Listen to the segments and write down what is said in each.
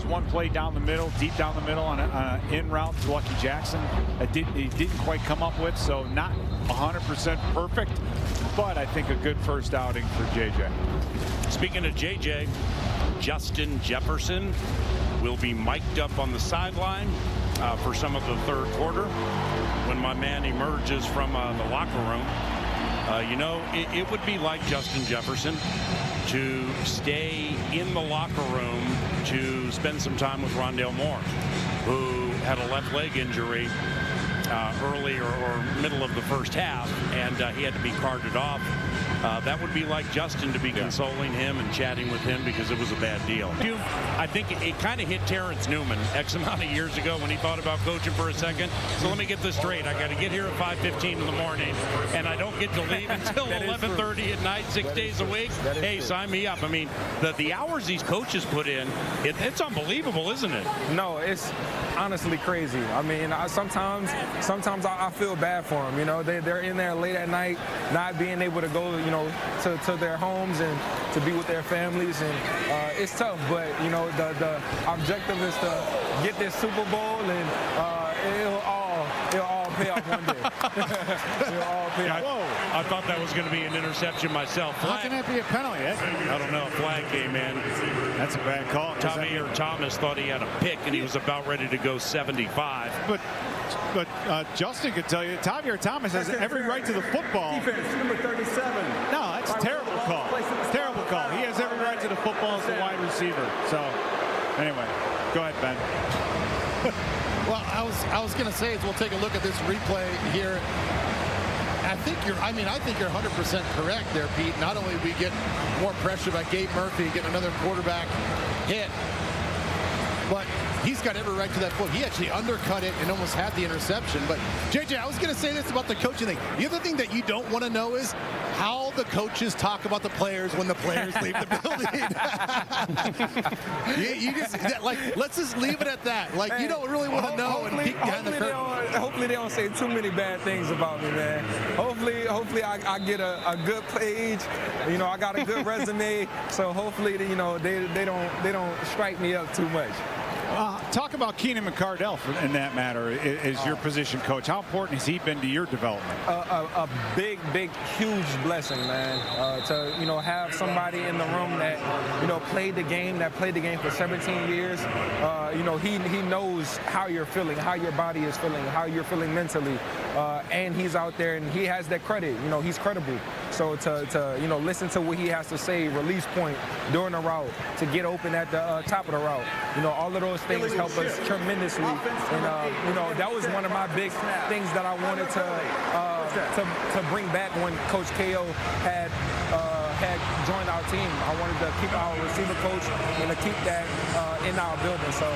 one play down the middle, deep down the middle on an in route to Lucky Jackson that he didn't quite come up with. So not 100% perfect, but I think a good first outing for JJ. Speaking of JJ, Justin Jefferson will be mic'd up on the sideline for some of the third quarter when my man emerges from the locker room. You know, it would be like Justin Jefferson to stay in the locker room to spend some time with Rondale Moore, who had a left leg injury early or middle of the first half, and he had to be carted off. That would be like Justin to be consoling him and chatting with him because it was a bad deal. I think it kind of hit Terrence Newman X amount of years ago when he thought about coaching for a second. So let me get this straight. I got to get here at 5:15 in the morning, and I don't get to leave until 11:30 at night, 6 days a week. Hey, sign me up. I mean, the hours these coaches put in, it's unbelievable, isn't it? No, it's honestly crazy. I mean, sometimes I feel bad for them. You know, they're in there late at night, not being able to go, you know, to their homes and to be with their families, and it's tough. But you know, the objective is to get this Super Bowl, and it'll all pay off one day. It'll all pay off. Whoa! I thought that was going to be an interception myself. How can that be a penalty? I don't know. A flag came in. That's a bad call. Tommy or Thomas thought he had a pick, and he was about ready to go 75. But Justin could tell you, Tavir Thomas has every right to the football. Defense, number 37. No, that's a terrible call. Terrible call. He has every right to the football as the wide receiver. So, anyway, go ahead, Ben. Well, I was going to say is we'll take a look at this replay here. I think you're 100% correct there, Pete. Not only we get more pressure by Gabe Murphy getting another quarterback hit, but he's got every right to that foot. He actually undercut it and almost had the interception. But JJ, I was going to say this about the coaching thing. The other thing that you don't want to know is how the coaches talk about the players when the players leave the building. you just let's just leave it at that. Like, man, you don't really want to know and peek behind the curtain. Hopefully they don't say too many bad things about me, man. Hopefully I get a good page. You know, I got a good resume. So hopefully, you know, they don't strike me up too much. Talk about Keenan McCardell in that matter as your position coach. How important has he been to your development? A big, huge blessing, man. To, you know, have somebody in the room that, you know, played the game for 17 years. You know, he knows how you're feeling, how your body is feeling, how you're feeling mentally. And he's out there and he has that credit. You know, he's credible. So to you know, listen to what he has to say, release point during the route, to get open at the top of the route. You know, all of those things help us tremendously. And you know, that was one of my big things that I wanted to bring back when Coach KO had joined our team. I wanted to keep our receiver coach and to keep that in our building. So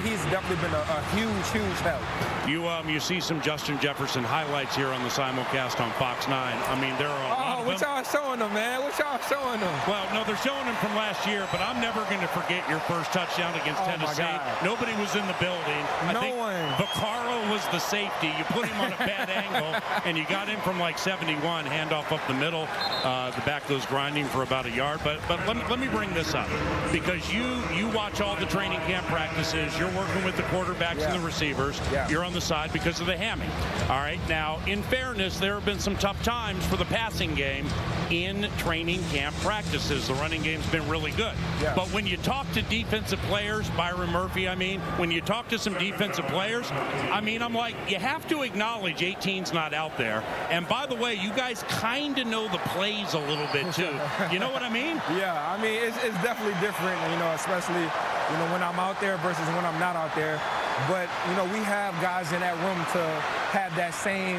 he's definitely been a huge help. You see some Justin Jefferson highlights here on the simulcast on Fox 9. I mean, there are a lot of what y'all showing them, man? What y'all showing them? Well, no, they're showing them from last year, but I'm never going to forget your first touchdown against Tennessee. Nobody was in the building. I think Vaccaro was the safety. You put him on a bad angle, and you got him from like 71, handoff up the middle. The back goes grinding for about a yard. But let me bring this up, because you watch all the training camp practices. You're working with the quarterbacks and the receivers. You're on the side because of the hammy. All right, now, in fairness, there have been some tough times for the passing game in training camp practices. The running game's been really good. But when you talk to defensive players, Byron Murphy, I mean, when you talk to some defensive players, I mean, I'm like, you have to acknowledge 18's not out there. And by the way, you guys kind of know the plays a little bit too. You know what I mean? Yeah, I mean, it's definitely different, you know, especially, you know, when I'm out there versus when I'm not out there. But, you know, we have guys in that room to have that same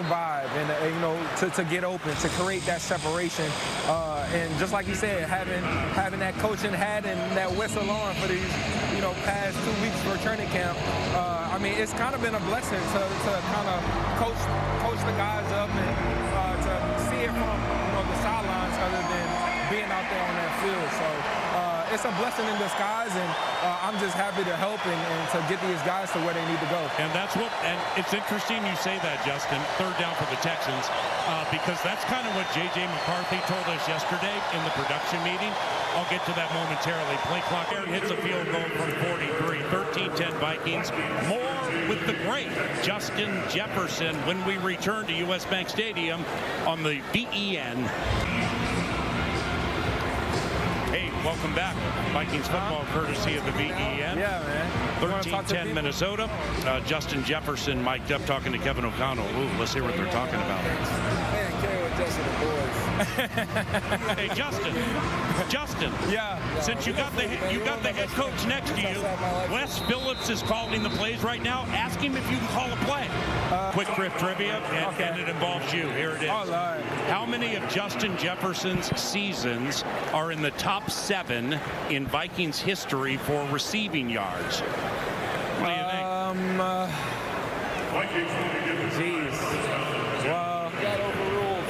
vibe and, you know, to get open, to create that separation. And just like you said, having that coaching hat and that whistle on for these, you know, past 2 weeks for training camp, I mean, it's kind of been a blessing to kind of coach the guys up and to see it from, you know, the sidelines other than being out there on that field. So it's a blessing in disguise, and I'm just happy to help and to get these guys to where they need to go. And it's interesting you say that, Justin, third down for the Texans, because that's kind of what J.J. McCarthy told us yesterday in the production meeting. I'll get to that momentarily. Play clock hits a field goal from 43, 13-10 Vikings. More with the great Justin Jefferson when we return to U.S. Bank Stadium on the BEN. Hey, welcome back. Vikings football courtesy of the BEN. Yeah, man. 13-10 Minnesota. Justin Jefferson mic'd up talking to Kevin O'Connell. Ooh, let's hear what they're talking about. Man, carry with Justin the boys. Hey, Justin. Yeah. Since you got the head coach next to you, Wes Phillips is calling the plays right now. Ask him if you can call a play. Quick Griff trivia, and it involves you. Here it is. Oh, Lord. How many of Justin Jefferson's seasons are in the top 7 in Vikings history for receiving yards? What do you think? Jeez. Well, Got overruled.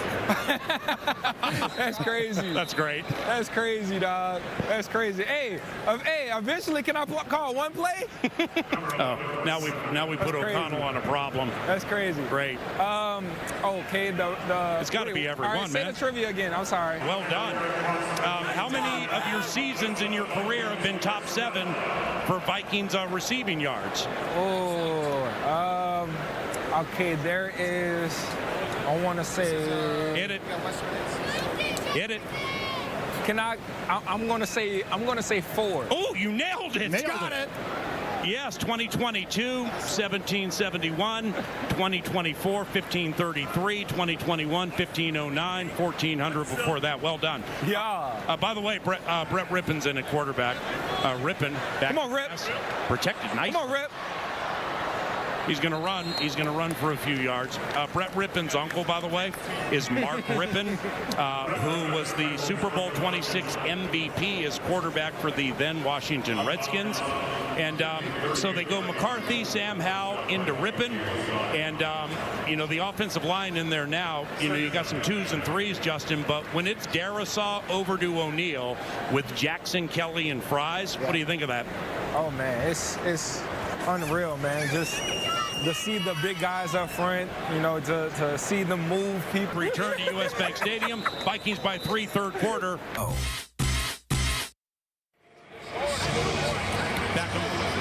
that's crazy. That's great. That's crazy, dog. That's crazy. Hey, eventually, can I call one play? Oh, now we put O'Connell on a problem. That's crazy. Great. Okay. It's got to be every all right, one, say man. the trivia again. I'm sorry. Well done. How many of your seasons in your career have been top 7 for Vikings receiving yards? Okay, there is. I want to say. Hit it. Can I? I'm gonna say 4. Oh, you nailed it. Got it. Yes, 2022, 1771, 2024, 1533, 2021, 1509, 1400 before that. Well done. Yeah. By the way, Brett Rippon's in at quarterback. Rippon. Back. Come on, Rip. Protected nicely. Come on, Rip. He's going to run. He's going to run for a few yards. Brett Rippon's uncle, by the way, is Mark Rippon, who was the Super Bowl 26 MVP as quarterback for the then Washington Redskins. And so they go McCarthy, Sam Howell into Rippon. And, the offensive line in there now, you got some 2s and 3s, Justin. But when it's Darisaw over to O'Neal with Jackson, Kelly, and Fries, what do you think of that? Oh man, it's unreal, man. Just to see the big guys up front, to see them move people. Return to U.S. Bank Stadium. Vikings by 3, third quarter.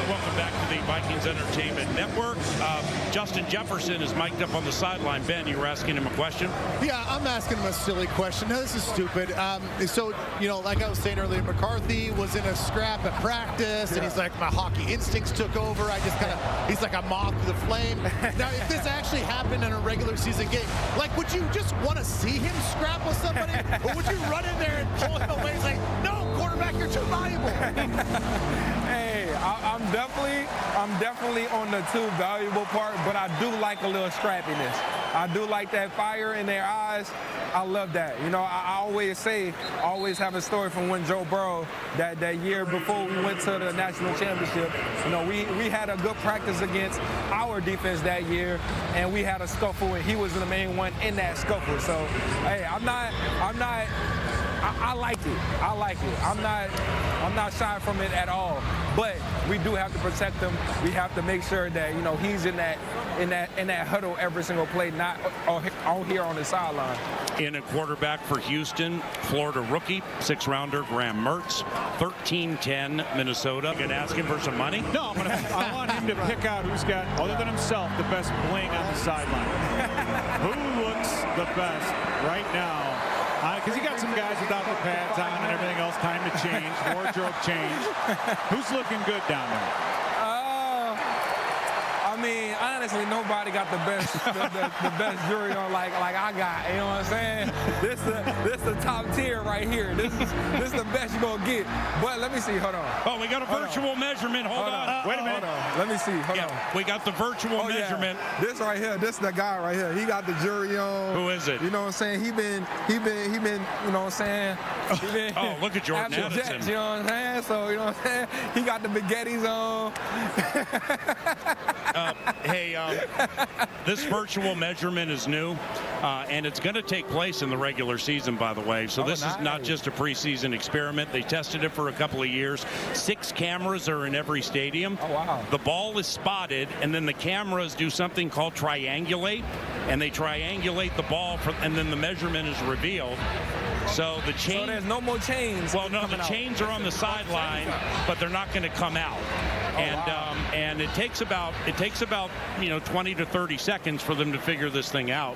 Welcome back to the Vikings Entertainment Network. Justin Jefferson is mic'd up on the sideline. Ben, you were asking him a question? Yeah, I'm asking him a silly question. Now, this is stupid. Like I was saying earlier, McCarthy was in a scrap at practice, and he's like, my hockey instincts took over. He's like a moth to the flame. Now, if this actually happened in a regular season game, would you just want to see him scrap with somebody? Or would you run in there and pull him away? He's like, no, quarterback, you're too valuable. Hey, I'm definitely on the too valuable part, but I do like a little scrappiness. I do like that fire in their eyes. I love that. I always have a story from when Joe Burrow, that year before we went to the national championship. We had a good practice against our defense that year, and we had a scuffle, and he was the main one in that scuffle. So, hey, I like it. I like it. I'm not shy from it at all. But we do have to protect him. We have to make sure that he's in that huddle every single play, not out here on the sideline. In a quarterback for Houston, Florida rookie, 6th-rounder Graham Mertz, 13-10 Minnesota. Gonna ask him for some money? No, but I want him to pick out who's got, other than himself, the best bling on the sideline. Who looks the best right now? Because you got some guys without the pads on and everything else, time to change, wardrobe change. Who's looking good down there? Honestly, nobody got the best the best jewelry on like I got. You know what I'm saying? This the top tier right here. This is the best you're gonna get. But let me see. Hold on. Oh, we got a virtual measurement. Hold on. Wait a minute. Hold on. Let me see. Hold on. We got the virtual measurement. Yeah. This right here. This the guy right here. He got the jewelry on. Who is it? You know what I'm saying? He been. You know what I'm saying? Oh, look at Jordan Addison. Jets, you know what I'm saying? So you know what I'm saying? He got the baguettes on. This virtual measurement is new, and it's going to take place in the regular season, by the way. So this is not just a preseason experiment. They tested it for a couple of years. 6 cameras are in every stadium. Oh, wow. The ball is spotted, and then the cameras do something called triangulate, and they triangulate the ball, and then the measurement is revealed. So the chain. So there's no more chains. Well, no, the chains are on the sideline, but they're not going to come out. And it takes about 20 to 30 seconds for them to figure this thing out.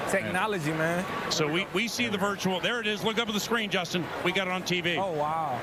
Technology, man. So we see the virtual. There it is. Look up at the screen, Justin. We got it on TV. Oh, wow.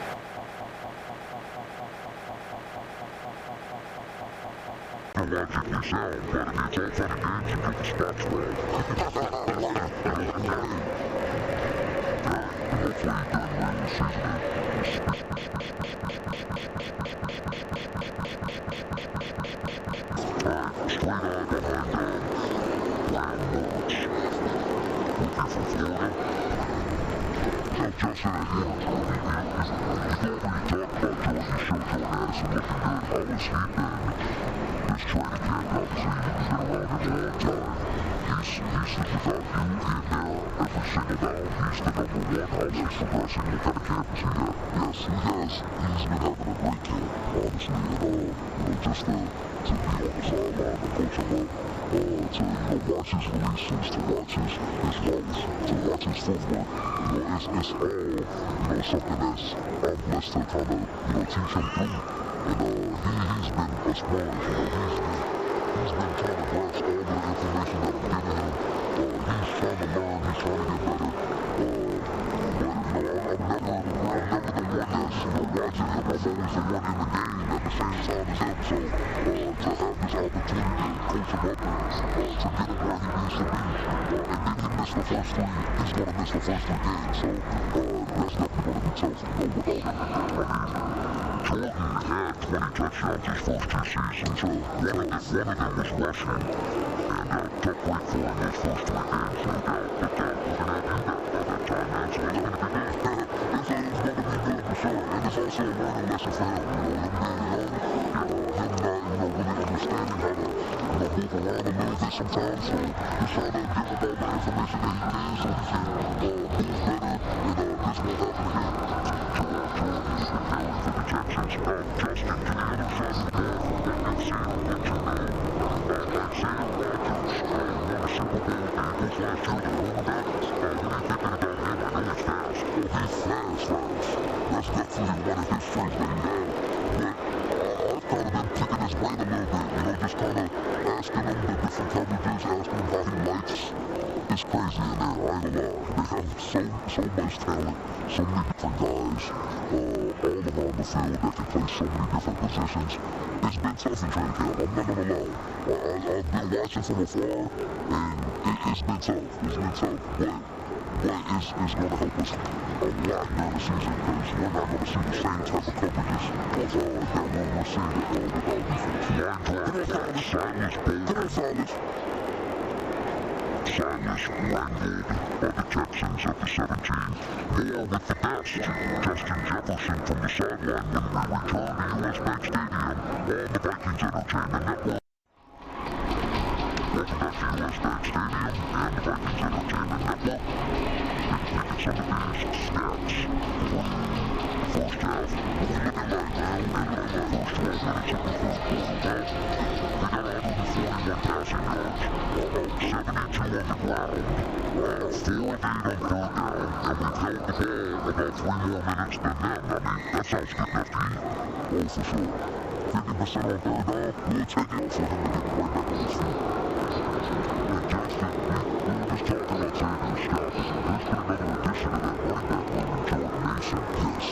Wrangled by the Texans at the 17. More with the best. Justin Jefferson from the sideline when we return to US Bank Stadium on the Vikings Entertainment Network. Welcome back to US Bank Stadium and the Vikings Entertainment Network. We've taken some of these stats from the first half. We're looking right now and on the first 12 minutes of the third quarter. We got 141 passing yards, 72 on the ground, 4 of 8 on third down, and we've held the ball about 3 more minutes than them. I mean, that sounds good enough to me. Oh, for sure. 50% on third down, we'll take it for him to get right back on his feet. And Justin, we were just talking about Xavier Scott. There's been another addition to that running back room, Jordan Mason. Yes,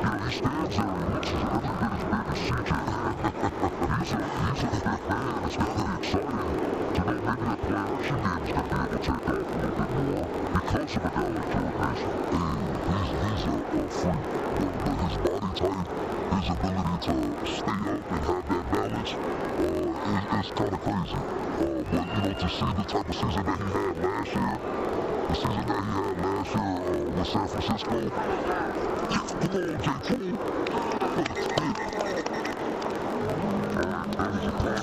and he stands there and he looks every bit as big as CJ. He's a big man. It's kind of exciting to know maybe that play action game is going to be able to take off a little bit more because of a guy like Jordan Mason. And he's a freak. But his body type, his ability to stay up and have that balance is kind of crazy. But, to see the type of season that he had last year, the season that he had last year with San Francisco, come on, J. Cole. That was a play.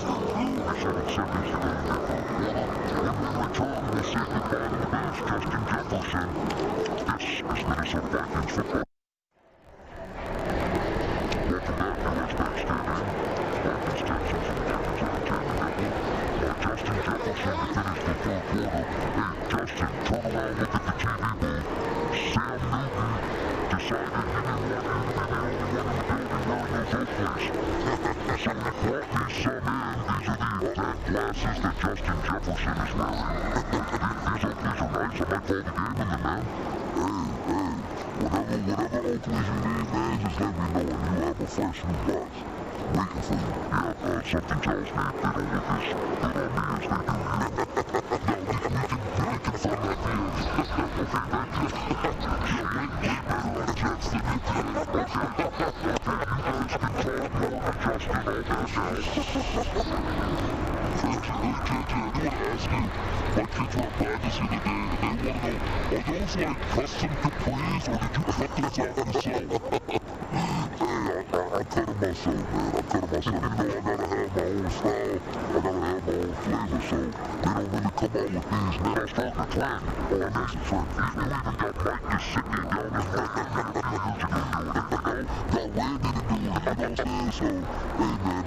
Stadium. Vikings, Texans, and Texans Entertainment Network. Justin Jefferson to finish the third quarter. Hey, Justin, turn around, look at the TV booth. Sam Newton decided he didn't want you to be the only one in the building wearing those Oakleys. So he brought me some in. These are the exact glasses that Justin Jefferson is wearing. These Oakleys are nice. I might call the game in them, man. Whatever Oakleys you need, man, just let me know and you have a fresh new box waiting for you. Yeah, something tells me they don't look as good on me as they do you. No, we can confirm that here. Okay, thank you. Yeah, way better on the Jets than you did. Okay, you guys can talk more than Justin all that now. JJ, I do want to ask you, my kids were at practice the other day, and they want to know, are those like custom capris, or did you cut those out yourself? Hey, I cut them myself, man. I cut them myself. You know, I gotta have my own style. I gotta have my own flavor, so they don't really come out with these, man. I was talking to Trent. Oh, that's a Trent. You even got Mike just sitting there down his neck a few years ago doing it, you know? Got Randy to do it, you know what I'm saying? So, hey, man,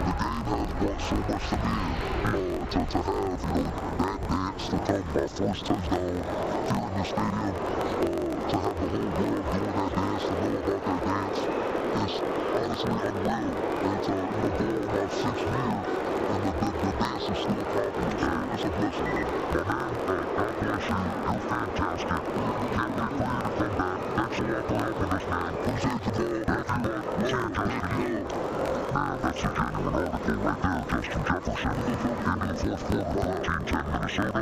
the game has brought so much to me, to have, that dance, to come my first touchdown here in the stadium, to have the whole world doing that dance, to know about that dance, is honestly unreal. And to, go about 6 years, and the dance is still popular. It's a blessing, man. But man, God bless you. You're fantastic. Can't wait for you to come back. Thanks a lot for helping us, man. Appreciate you, bro. Thank you, man. See you, Justin. Man, that's a genuine article right there, Justin Jefferson. Into the fourth quarter, 14-10 Minnesota.